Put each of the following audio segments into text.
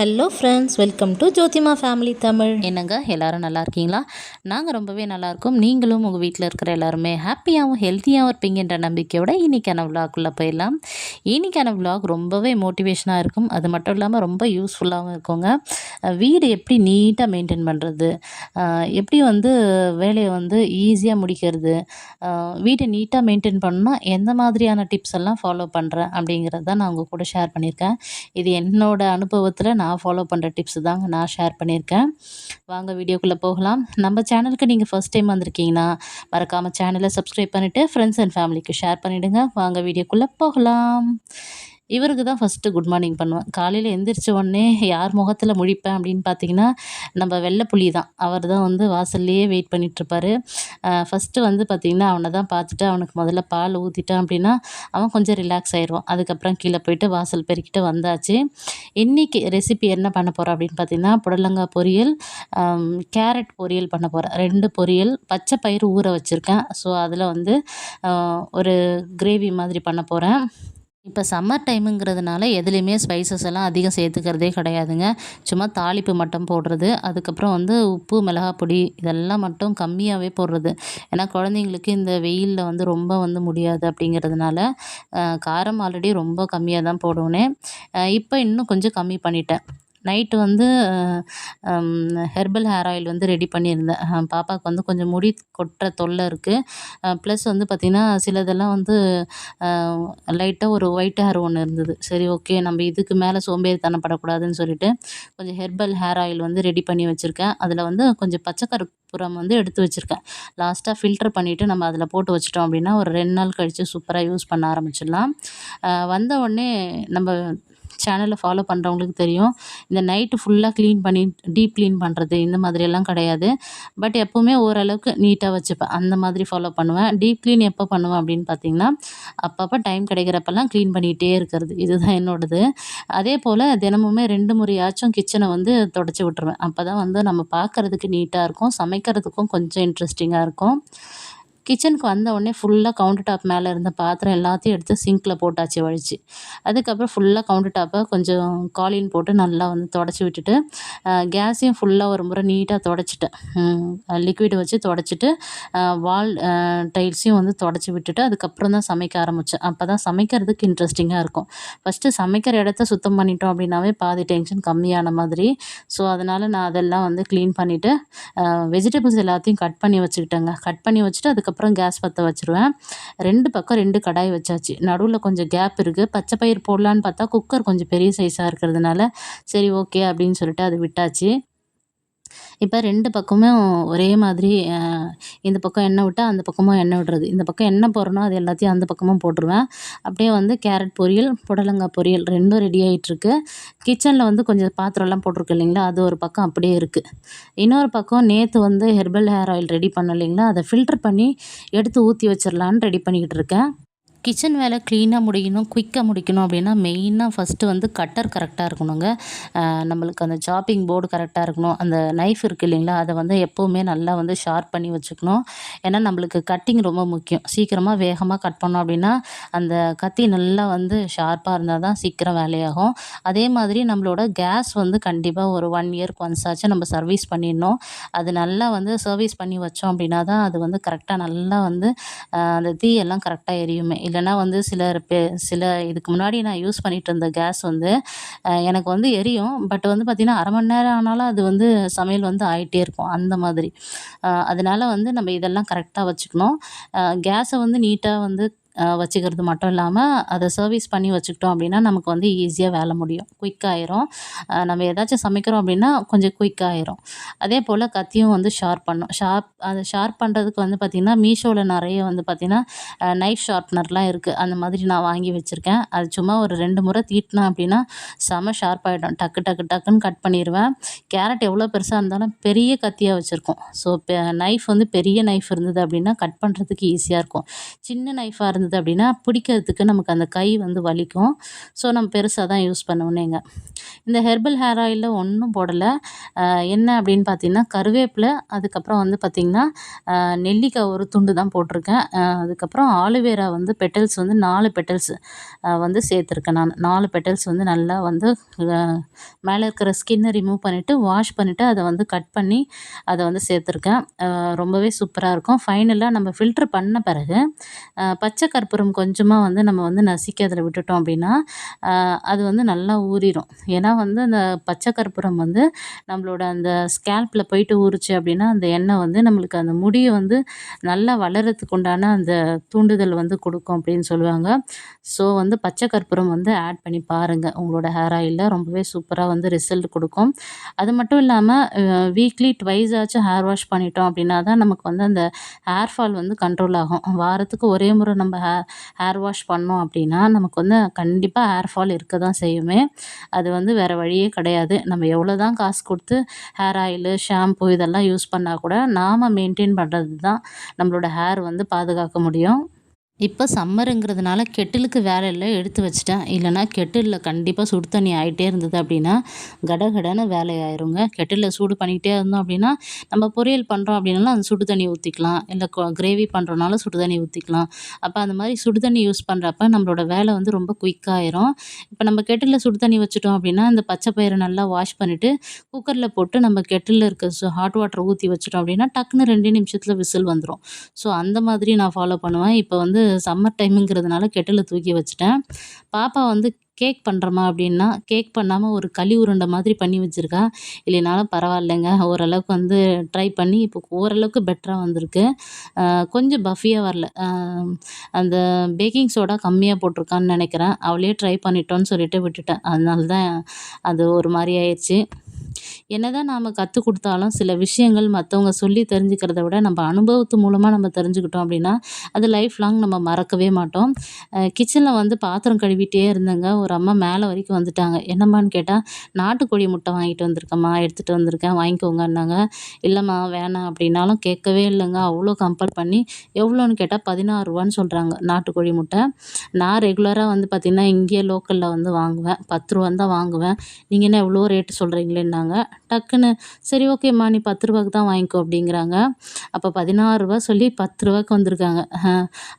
Hello friends, welcome to Jothima family Tamil. என்னங்க எல்லாரும் நல்லா இருக்கீங்களா? நாங்கள் ரொம்பவே நல்லாயிருக்கோம். நீங்களும் உங்கள் வீட்டில் இருக்கிற எல்லாருமே ஹாப்பியாகவும் ஹெல்த்தியாகவும் இருப்பீங்கன்ற நம்பிக்கையோட இன்றைக்கான விலாக்குள்ளே போயிடலாம். இன்றைக்கான விலாக் ரொம்பவே மோட்டிவேஷனாக இருக்கும். அது மட்டும் இல்லாமல் ரொம்ப யூஸ்ஃபுல்லாகவும் இருக்குங்க. வீடு எப்படி நீட்டாக மெயின்டைன் பண்ணுறது, எப்படி வேலையை ஈஸியாக முடிக்கிறது, வீட்டை நீட்டாக மெயின்டைன் பண்ணால் எந்த மாதிரியான டிப்ஸ் எல்லாம் ஃபாலோ பண்ணுறேன் அப்படிங்கிறது தான் நான் உங்கள் கூட ஷேர் பண்ணியிருக்கேன். இது என்னோட அனுபவத்தில் நான் ஃபாலோ பண்ணுற டிப்ஸ் தாங்க நான் ஷேர் பண்ணியிருக்கேன். வாங்க வீடியோக்குள்ளே போகலாம். நம்ம சேனலுக்கு நீங்கள் ஃபர்ஸ்ட் டைம் வந்திருக்கீங்கன்னா மறக்காமல் சேனலை சப்ஸ்கிரைப் பண்ணிவிட்டு ஃப்ரெண்ட்ஸ் அண்ட் ஃபேமிலிக்கு ஷேர் பண்ணிவிடுங்க. வாங்க வீடியோக்குள்ளே போகலாம். இவருக்கு தான் ஃபஸ்ட்டு குட் மார்னிங் பண்ணுவேன். காலையில் எந்திரிச்ச உடனே யார் முகத்தில் முழிப்பேன் அப்படின்னு பார்த்தீங்கன்னா, நம்ம வெள்ளைப்புலி தான். அவர் தான் வாசல்லையே வெயிட் பண்ணிகிட்ருப்பாரு. ஃபஸ்ட்டு பார்த்திங்கன்னா அவனை தான் பார்த்துட்டு அவனுக்கு முதல்ல பால் ஊற்றிட்டேன் அப்படின்னா அவன் கொஞ்சம் ரிலாக்ஸ் ஆயிடுவான். அதுக்கப்புறம் கீழே போயிட்டு வாசல் பெருக்கிட்டு வந்தாச்சு. இன்றைக்கி ரெசிபி என்ன பண்ண போகிறோம் அப்படின்னு பார்த்தீங்கன்னா, புடலங்காய் பொரியல், கேரட் பொரியல் பண்ண போகிறேன். 2 பொரியல், பச்சை பயிறு ஊற வச்சுருக்கேன். ஸோ அதில் ஒரு கிரேவி மாதிரி பண்ண போகிறேன். இப்போ சம்மர் டைமுங்கிறதுனால எதுலேயுமே ஸ்பைசஸ் எல்லாம் அதிகம் சேர்த்துக்கிறதே கிடையாதுங்க. சும்மா தாளிப்பு மட்டும் போடுறது. அதுக்கப்புறம் உப்பு, மிளகாய் பொடி இதெல்லாம் மட்டும் கம்மியாகவே போடுறது. ஏன்னா குழந்தைங்களுக்கு இந்த வெயிலில் ரொம்ப முடியாது அப்படிங்கிறதுனால காரம் ஆல்ரெடி ரொம்ப கம்மியாக தான் போடுவேனே. இப்போ இன்னும் கொஞ்சம் கம்மி பண்ணிட்டேன். Night herbal hair oil ready பண்ணியிருந்தேன். பாப்பாவுக்கு கொஞ்சம் முடி கொட்டுற தொல்லை இருக்குது. ப்ளஸ் பார்த்திங்கன்னா சிலதெல்லாம் லைட்டாக ஒரு ஒயிட் ஹேர் ஒன்று இருந்தது. சரி, ஓகே, நம்ம இதுக்கு மேலே சோம்பேறித்தனப்படக்கூடாதுன்னு சொல்லிட்டு கொஞ்சம் ஹெர்பல் ஹேர் ஆயில் ரெடி பண்ணி வச்சுருக்கேன். அதில் கொஞ்சம் பச்சை கற்பூரம் எடுத்து வச்சுருக்கேன். லாஸ்ட்டாக ஃபில்டர் பண்ணிவிட்டு நம்ம அதில் போட்டு வச்சிட்டோம் அப்படின்னா ஒரு 2 நாள் கழித்து சூப்பராக யூஸ் பண்ண ஆரம்பிச்சிடலாம். வந்த உடனே நம்ம சேனலை ஃபாலோ பண்ணுறவங்களுக்கு தெரியும், இந்த நைட்டு ஃபுல்லாக க்ளீன் பண்ணி டீப் க்ளீன் பண்ணுறது இந்த மாதிரியெல்லாம் கிடையாது. பட் எப்போவுமே ஓரளவுக்கு நீட்டாக வச்சுப்பேன். அந்த மாதிரி ஃபாலோ பண்ணுவேன். டீப் க்ளீன் எப்போ பண்ணுவேன் அப்படின்னு பார்த்திங்கன்னா, அப்பப்போ டைம் கிடைக்கிறப்பெல்லாம் க்ளீன் பண்ணிகிட்டே இருக்கிறது. இதுதான் என்னோடது. அதே போல் தினமுமே 2 முறையாச்சும் கிச்சனை தொடச்சி விட்டுருவேன். அப்போ தான் நம்ம பார்க்குறதுக்கு நீட்டாக இருக்கும், சமைக்கிறதுக்கும் கொஞ்சம் இன்ட்ரெஸ்டிங்காக இருக்கும். கிச்சனுக்கு வந்த உடனே ஃபுல்லாக கவுண்டர் டாப் மேலே இருந்த பாத்திரம் எல்லாத்தையும் எடுத்து சிங்க்கில் போட்டாச்சு வழிச்சு. அதுக்கப்புறம் ஃபுல்லாக கவுண்டர் டாப்பை கொஞ்சம் காலின் போட்டு நல்லா தொடச்சி விட்டுட்டு கேஸையும் ஃபுல்லாக ஒரு முறை நீட்டாக தொடச்சிட்டேன். லிக்விட் வச்சு தொடச்சிட்டு வால் டைல்ஸையும் தொடச்சி விட்டுட்டு அதுக்கப்புறம் தான் சமைக்க ஆரம்பித்தேன். அப்போ தான் சமைக்கிறதுக்கு இன்ட்ரெஸ்டிங்காக இருக்கும். ஃபஸ்ட்டு சமைக்கிற இடத்த சுத்தம் பண்ணிட்டோம் அப்படின்னாவே பாதி டென்ஷன் கம்மியான மாதிரி. ஸோ அதனால் நான் அதெல்லாம் க்ளீன் பண்ணிவிட்டு வெஜிடபிள்ஸ் எல்லாத்தையும் கட் பண்ணி வச்சுக்கிட்டேங்க. கட் பண்ணி வச்சுட்டு அதுக்கப்புறம் கேஸ் பற்ற வச்சுருவேன். 2 பக்கம் 2 கடாய் வச்சாச்சு. நடுவில் கொஞ்சம் கேப் இருக்குது. பச்சை பயிர் போடலான்னு பார்த்தா குக்கர் கொஞ்சம் பெரிய சைஸாக இருக்கிறதுனால சரி, ஓகே அப்படின்னு சொல்லிட்டு அது விட்டாச்சு. இப்போ 2 பக்கமும் ஒரே மாதிரி இந்த பக்கம் எண்ணெய் விட்டால் அந்த பக்கமும் எண்ணெய் விடுறது. இந்த பக்கம் எண்ணெய் போடுறனோ அது எல்லாத்தையும் அந்த பக்கமும் போட்டுருவேன். அப்படியே கேரட் பொரியல், புடலங்காய் பொரியல் 2ம் ரெடி ஆகிட்டுருக்கு. கிச்சனில் கொஞ்சம் பாத்திரம்லாம் போட்டிருக்கு இல்லைங்களா, அது ஒரு பக்கம் அப்படியே இருக்குது. இன்னொரு பக்கம் நேற்று ஹெர்பல் ஹேர் ஆயில் ரெடி பண்ணோம் இல்லைங்களா, அதை ஃபில்டர் பண்ணி எடுத்து ஊற்றி வச்சிடலான்னு ரெடி பண்ணிக்கிட்டு இருக்கேன். கிச்சன் வேலை க்ளீனாக முடிக்கணும், குயிக்காக முடிக்கணும் அப்படின்னா மெயினாக ஃபஸ்ட்டு கட்டர் கரெக்டாக இருக்கணுங்க. நம்மளுக்கு அந்த சாப்பிங் போர்டு கரெக்டாக இருக்கணும். அந்த நைஃப் இருக்குது இல்லைங்களா, அதை எப்போவுமே நல்லா ஷார்ப் பண்ணி வச்சுக்கணும். ஏன்னா நம்மளுக்கு கட்டிங் ரொம்ப முக்கியம். சீக்கிரமாக வேகமாக கட் பண்ணோம் அப்படின்னா அந்த கத்தி நல்லா ஷார்ப்பாக இருந்தால் தான் சீக்கிரம் வேலையாகும். அதே மாதிரி நம்மளோட கேஸ் கண்டிப்பாக ஒரு 1 இயர்க்கு ஒன்ஸ் ஆச்சு நம்ம சர்வீஸ் பண்ணிடணும். அது நல்லா சர்வீஸ் பண்ணி வச்சோம் அப்படின்னா தான் அது கரெக்டாக நல்லா அந்த தீயெல்லாம் கரெக்டாக எரியுமே. இல்லைனா சில இதுக்கு முன்னாடி நான் யூஸ் பண்ணிகிட்டு இருந்த கேஸ் எனக்கு எரியும். பட் பார்த்திங்கன்னா 1/2 மணி நேரம் ஆனாலும் அது சமையல் ஆகிட்டே இருக்கும் அந்த மாதிரி. அதனால் நம்ம இதெல்லாம் கரெக்டாக வச்சுக்கணும். கேஸை நீட்டாக வச்சுக்கிறது மட்டும் இல்லாமல் அதை சர்வீஸ் பண்ணி வச்சுக்கிட்டோம் அப்படின்னா நமக்கு ஈஸியாக வேலை முடியும், குயிக்காகிரும். நம்ம ஏதாச்சும் சமைக்கிறோம் அப்படின்னா கொஞ்சம் குயிக்காகிரும். அதே போல் கத்தியும் ஷார்ப் பண்ணும். அதை ஷார்ப் பண்ணுறதுக்கு பார்த்திங்கன்னா மீஷோவில் நிறைய பார்த்திங்கன்னா நைஃப் ஷார்ப்னர்லாம் இருக்குது. அந்த மாதிரி நான் வாங்கி வச்சுருக்கேன். அது சும்மா ஒரு 2 முறை தீட்டினேன் அப்படின்னா செம ஷார்ப் ஆகிடும். டக்கு டக்கு டக்குன்னு கட் பண்ணிடுவேன். கேரட் எவ்வளோ பெருசாக இருந்தாலும் பெரிய கத்தியாக வச்சுருக்கோம். ஸோ நைஃப் பெரிய நைஃப் இருந்தது அப்படின்னா கட் பண்ணுறதுக்கு ஈஸியாக இருக்கும். சின்ன நைஃபாக இருந்தது அப்படின்னா பிடிக்கிறதுக்கு நமக்கு அந்த கை வந்து வலிக்கும். ஸோ நம்ம பெருசா தான் யூஸ் பண்ணுவேனேங்க. இந்த ஹெர்பல் ஹேர் ஆயில்ல ஒண்ணும் போடல. என்ன அப்படின்னு பார்த்தீங்கன்னா, கருவேப்பில, அதுக்கப்புறம் வந்து பார்த்தீங்கன்னா, நெல்லிக்காய் ஒரு துண்டு தான் போட்டிருக்கேன். அதுக்கப்புறம் ஆலுவேரா வந்து பெட்டல்ஸ் வந்து 4 பெட்டல்ஸ் வந்து சேர்த்துருக்கேன் நான். 4 பெட்டல்ஸ் வந்து நல்லா வந்து அ மேலே இருக்கிற ஸ்கின்ன ரிமூவ் பண்ணிவிட்டு, வாஷ் பண்ணிவிட்டு, அத வந்து கட் பண்ணி அத வந்து சேர்த்துருக்கேன். ரொம்பவே சூப்பரா இருக்கும். ஃபைனலா நம்ம ஃபில்டர் பண்ண பிறகு, பச்சை கற்பூரம் கொஞ்சமா வந்து நம்ம வந்து நசுக்கி அதில விட்டுட்டோம் அப்படின்னா, அ அது வந்து நல்லா ஊறிரும். ஏன்னா வந்து அந்த பச்சை கற்பூரம் வந்து நம்மளோட அந்த ஸ்கேல்ப்ல போயிட்டு ஊறுச்சு அப்படின்னா, அந்த எண்ணெய் வந்து நம்மளுக்கு அந்த முடிய வந்து நல்லா வளர்றதுக்கு உண்டான அந்த தூண்டுதல் வந்து குடுக்கும் அப்படின்னு சொல்லுவாங்க. ஸோ வந்து பச்சை கற்பூரம் வந்து ஆட் பண்ணி பாருங்க. உங்களோட ஹேர் ஆயில்ல ரொம்பவே சூப்பரா வந்து ரிசல்ட் குடுக்கும். அது மட்டும் இல்லாம வீக்லி ட்வைஸ் ஆச்சும் ஹேர் வாஷ் பண்ணிட்டோம் அப்படின்னா தான் நமக்கு வந்து அந்த ஹேர் ஃபால் வந்து கண்ட்ரோல் ஆகும். வாரத்துக்கு ஒரே முறை நம்ம ஹேர் வாஷ் பண்ணோம் அப்படின்னா, நமக்கு வந்து கண்டிப்பா ஹேர் ஃபால் இருக்க தான் செய்யுமே. அது வந்து வேற வழியே கிடையாது. நம்ம எவ்வளோ தான் காசு குடுத்து ஹேர் ஆயிலு, ஷாம்பு இதெல்லாம் யூஸ் பண்ணா கூட, நாம மெயின்டெயின் பண்றது தான் நம்மளோட ஹேர் வந்து பாதுகாக்க முடியும். இப்ப சம்மருங்கிறதுனால கெட்டிலுக்கு வேலை இல்ல, எடுத்து வச்சுட்டேன். இல்லன்னா கெட்டில்ல கண்டிப்பா சுடு தண்ணி ஆயிட்டே இருந்தது அப்படின்னா, கடகடன்னு வேலையாயிருங்க. கெட்டில்ல சூடு பண்ணிக்கிட்டே இருந்தோம் அப்படின்னா, நம்ம பொரியல் பண்றோம் அப்படின்னாலும் அந்த சுடு தண்ணி ஊத்திக்கலாம். இல்ல கிரேவி பண்றோம்னாலும் சுடு தண்ணி ஊத்திக்கலாம். அப்ப அந்த மாரி சுடு தண்ணி யூஸ் பண்றப்ப நம்மளோட வேலை வந்து ரொம்ப குயிக்கா ஆயிரும். இப்ப நம்ம கெட்டில்ல சுடு தண்ணி வச்சுட்டோம் அப்படின்னா, அந்த பச்சை பயிர நல்லா வாஷ் பண்ணிட்டு, குக்கர்ல போட்டு நம்ம கெட்டில்ல இருக்க ஹாட் வாட்டர் ஊத்தி வச்சுட்டோம் அப்படின்னா, டக்குனு 2 நிமிஷத்துல விசில் வந்துரும். ஸோ அந்த மாதிரி நான் ஃபாலோ பண்ணுவேன். இப்ப வந்து சம்மர் டைம்ங்கிறதுனால கெட்டில தூக்கி வச்சுட்டேன். பாப்பா வந்து கேக் பண்றேம்மா அப்படின்னா, கேக் பண்ணாம ஒரு களி உருண்டை மாதிரி பண்ணி வச்சிருக்கா. இல்லைனாலும் பரவாயில்லைங்க. ஓரளவுக்கு வந்து ட்ரை பண்ணி இப்போ ஓரளவுக்கு பெட்டரா வந்திருக்கு. கொஞ்சம் பஃபியா வரல. அந்த பேக்கிங் சோடா கம்மியா போட்டிருக்கான்னு நெனைக்கிறேன். அவளே ட்ரை பண்ணிட்டோன்னு சொல்லிட்டு விட்டுட்டேன். அதனால தான் அது ஒரு மாரி ஆயிருச்சு. என்னதான் நாம கத்துக் குடுத்தாலும் சில விஷயங்கள் மத்தவங்க சொல்லி தெரிஞ்சுக்கிறத விட, நம்ம அனுபவத்து மூலமா நம்ம தெரிஞ்சுக்கிட்டோம் அப்படின்னா, அது லைஃப் லாங் நம்ம மறக்கவே மாட்டோம். கிச்சன்ல வந்து பாத்திரம் கழுவிட்டே இருந்தேங்க. ஒரு அம்மா மேல வரைக்கும் வந்துட்டாங்க. என்னம்மான்னு கேட்டா, "நாட்டுக்கோழி முட்டை வாங்கிட்டு வந்திருக்கேம்மா, எடுத்துட்டு வந்திருக்கேன் வாங்கிக்கோங்கன்னாங்க." "இல்லம்மா வேணாம்." அப்படின்னாலும் கேட்கவே இல்லங்க. அவ்ளோ கம்பல் பண்ணி எவ்வளோன்னு கேட்டா ரூ. 16ன்னு சொல்றாங்க நாட்டுக்கோழி முட்டை. நான் ரெகுலரா வந்து பார்த்தீங்கன்னா, இங்கேயே லோக்கல்ல வந்து வாங்குவேன். ரூ. 10 தான் வாங்குவேன். நீங்க என்ன இவ்ளோ ரேட் சொல்றீங்களேன்னாங்க. டக்குன்னு சரி ஓகேம்மா நீ ரூ. 10க்கு தான் வாங்கிக்கோ அப்படிங்கிறாங்க. அப்ப ரூ. 16 சொல்லி ரூ. 10க்கு வந்திருக்காங்க.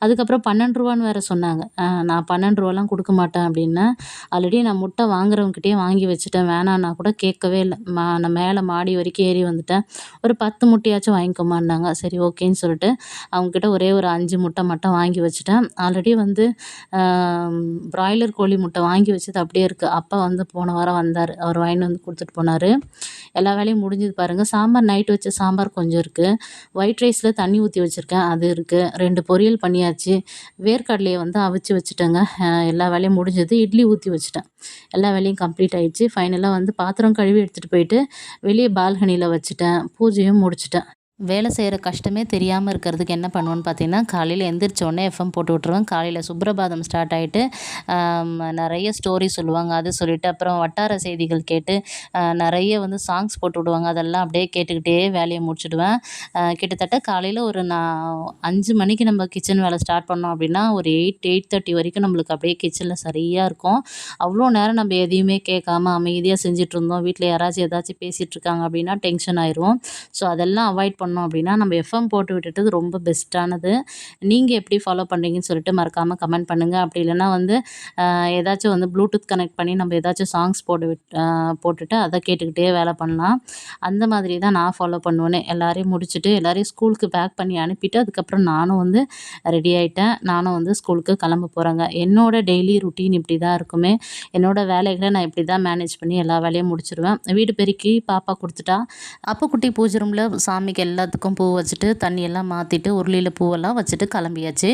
அதுக்கப்புறம் ரூ. 12ன்னு வேற சொன்னாங்க. நான் ரூ. 12லாம் குடுக்க மாட்டேன் அப்படின்னேன். ஆல்ரெடி நான் முட்டை வாங்குறவங்ககிட்டயே வாங்கி வச்சுட்டேன். வேணான்னா கூட கேட்கவே இல்ல. நான் மேல மாடி வரைக்கும் ஏறி வந்துட்டேன். ஒரு 10 முட்டையாச்சும் வாங்கிக்கோமான்னாங்க. சரி ஓகேன்னு சொல்லிட்டு அவங்ககிட்ட ஒரே ஒரு 5 முட்டை மட்டும் வாங்கி வச்சுட்டேன். ஆல்ரெடி வந்து அ பிராய்லர் கோழி முட்டை வாங்கி வச்சது அப்படியே இருக்கு. அப்பா வந்து போன வாரம் வந்தாரு. அவர் வாங்கின்னு வந்து குடுத்துட்டு போனாரு. எல்லா வேலையும் முடிஞ்சது பாருங்க. சாம்பார் நைட் வச்ச சாம்பார் கொஞ்சம் இருக்கு. ஒயிட் ரைஸ்ல தண்ணி ஊத்தி வச்சிருக்கேன். அது இருக்கு. 2 பொரியல் பண்ணியாச்சு. வேர்க்கடலைய வந்து அவிச்சு வச்சுட்டேங்க. எல்லா வேலையும் முடிஞ்சது. இட்லி ஊத்தி வச்சுட்டேன். எல்லா வேலையும் கம்ப்ளீட் ஆயிடுச்சு. ஃபைனலா வந்து பாத்திரம் கழுவி எடுத்துட்டு போயிட்டு வெளிய பால்கனில வச்சுட்டேன். பூஜையும் முடிச்சுட்டேன். வேலை செய்கிற கஷ்டமே தெரியாமல் இருக்கிறதுக்கு என்ன பண்ணுவேன்னு பார்த்தீங்கன்னா, காலையில் எந்திரிச்ச உடனே எஃப்எம் போட்டு விட்டுருவேன். காலையில் சுப்ரபாதம் ஸ்டார்ட் ஆயிட்டு, நிறைய ஸ்டோரி சொல்லுவாங்க. அது சொல்லிட்டு அப்புறம் வட்டார செய்திகள் கேட்டு, நிறைய வந்து சாங்ஸ் போட்டு விடுவாங்க. அதெல்லாம் அப்படியே கேட்டுக்கிட்டே வேலையை முடிச்சுடுவேன். கிட்டத்தட்ட காலையில் ஒரு 5 மணிக்கு நம்ம கிச்சன் வேலை ஸ்டார்ட் பண்ணோம் அப்படின்னா, ஒரு 8:30 வரைக்கும் நம்மளுக்கு அப்படியே கிச்சனில் சரியாக இருக்கும். அவ்வளோ நேரம் நம்ம எதையுமே கேட்காம அமைதியாக செஞ்சுட்ருந்தோம். வீட்டில் யாராச்சும் ஏதாச்சும் பேசிகிட்டு இருக்காங்க அப்படின்னா டென்ஷன் ஆயிரும். ஸோ அதெல்லாம் அவாய்ட் பண்ணோம் அப்படின்னா, நம்ம எஃப்எம் போட்டு விட்டுட்டது ரொம்ப பெஸ்ட்டானது. நீங்க எப்படி ஃபாலோ பண்றீங்கன்னு சொல்லிட்டு மறக்காம கமெண்ட் பண்ணுங்க. அப்படி இல்லன்னா வந்து ஏதாச்சும் வந்து ப்ளூடூத் கனெக்ட் பண்ணி நம்ம ஏதாச்சும் சாங்ஸ் போட்டுட்டு அத கேட்டுக்கிட்டே வேலை பண்ணலாம். அந்த மாதிரி தான் நான் ஃபாலோ பண்ணுவேனே. எல்லாரையும் முடிச்சுட்டு, எல்லாரையும் ஸ்கூலுக்கு பேக் பண்ணி அனுப்பிட்டு, அதுக்கப்புறம் நானும் வந்து ரெடி ஆயிட்டேன். நானும் வந்து ஸ்கூலுக்கு கிளம்ப போறேங்க. என்னோட டெய்லி ரொட்டீன் இப்படி தான் இருக்குமே. என்னோட வேலைகள நான் இப்படி தான் மேனேஜ் பண்ணி எல்லா வேலையும் முடிச்சுருவேன். வீடு பெருக்கி பாப்பா குடுத்துட்டா. அப்புக்குட்டி பூஜை ரூம்ல சாமிக்கு எல்லாத்துக்கும் பூ வச்சுட்டு, தண்ணியெல்லாம் மாத்திட்டு, உருளியில பூவெல்லாம் வச்சுட்டு கிளம்பியாச்சு.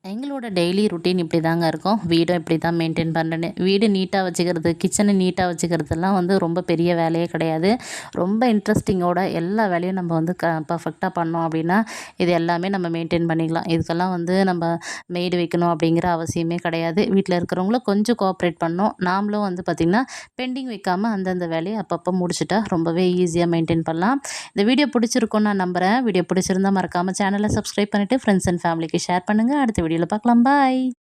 எங்களோட டெய்லி ரொட்டீன் இப்படி தாங்க இருக்கும். வீடும் இப்படி தான் மெயின்டெயின் பண்ணேன்னு. வீடு நீட்டாக வச்சுக்கிறது, கிச்சனை நீட்டாக வச்சுக்கிறதெல்லாம் வந்து ரொம்ப பெரிய வேலையே கிடையாது. ரொம்ப இன்ட்ரெஸ்டிங்கோட எல்லா வேலையும் நம்ம வந்து பர்ஃபெக்ட்டா பண்ணோம் அப்படின்னா, இது எல்லாமே நம்ம மெயின்டெயின் பண்ணிக்கலாம். இதுக்கெல்லாம் வந்து நம்ம மெய்டு வைக்கணும் அப்படிங்கிற அவசியமே கிடையாது. வீட்ல இருக்கிறவங்களும் கொஞ்சம் கோஆப்ரேட் பண்ணணும். நாமளும் வந்து பார்த்திங்கன்னா, பெண்டிங் வைக்காம அந்தந்த வேலையை அப்பப்போ முடிச்சுட்டா ரொம்பவே ஈஸியாக மெயின்டெயின் பண்ணலாம். இந்த வீடியோ பிடிச்சிருக்கும்னு நான் நம்புறேன். வீடியோ பிடிச்சிருந்தா மறக்காம சேனலை சப்ஸ்கிரைப் பண்ணிட்டு ஃப்ரெண்ட்ஸ் அண்ட் ஃபேமிலிக்கு ஷேர் பண்ணுங்க. அடுத்த வீடியோல பார்க்கலாம். பாய்.